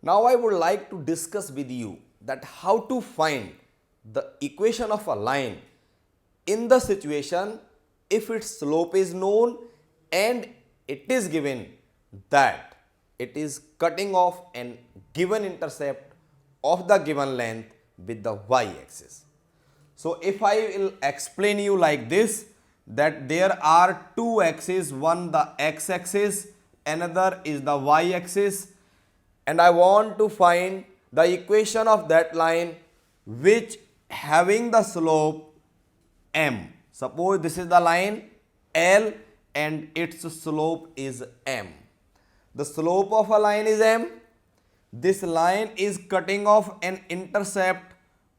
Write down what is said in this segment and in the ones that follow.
Now I would like to discuss with you that how to find the equation of a line in the situation if its slope is known and it is given that it is cutting off an given intercept of the given length with the y-axis. So if I will explain you like this, that there are two axes, one the x-axis, another is the y-axis, and I want to find the equation of that line which having the slope m. Suppose this is the line L and its slope is m. The slope of a line is m. This line is cutting off an intercept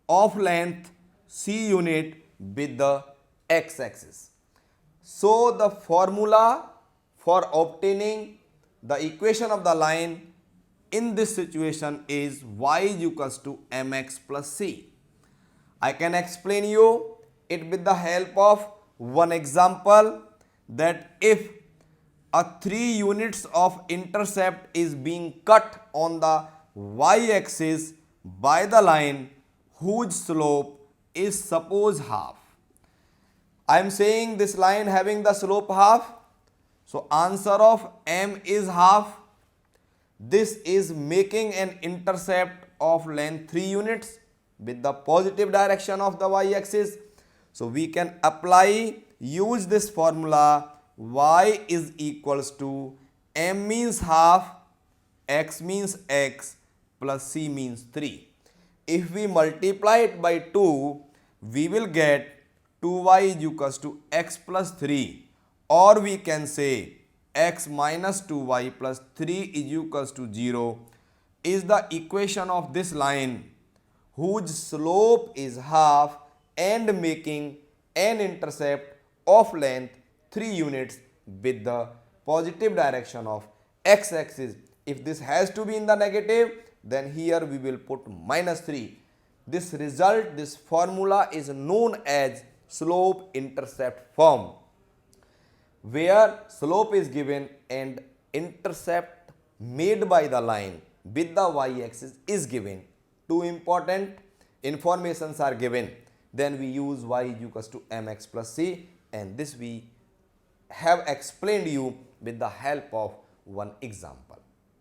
of length c unit with the x-axis. So the formula for obtaining the equation of the line in this situation is y is equals to mx plus c. I can explain you it with the help of one example, that if a 3 units of intercept is being cut on the y-axis by the line whose slope is suppose half. I am saying this line having the slope half, so answer of m is half. This is making an intercept of length 3 units with the positive direction of the y-axis. So we can use this formula, y is equals to m means half, x means x plus c means 3. If we multiply it by 2, we will get 2y is equals to x plus 3, or we can say x minus 2y plus 3 is equals to 0 is the equation of this line whose slope is half and making an intercept of length 3 units with the positive direction of x-axis. If this has to be in the negative, then here we will put minus 3. This result, this formula is known as slope intercept form, where slope is given and intercept made by the line with the y-axis is given. Two important informations are given. Then we use y is equals to mx plus c, and this we have explained you with the help of one example.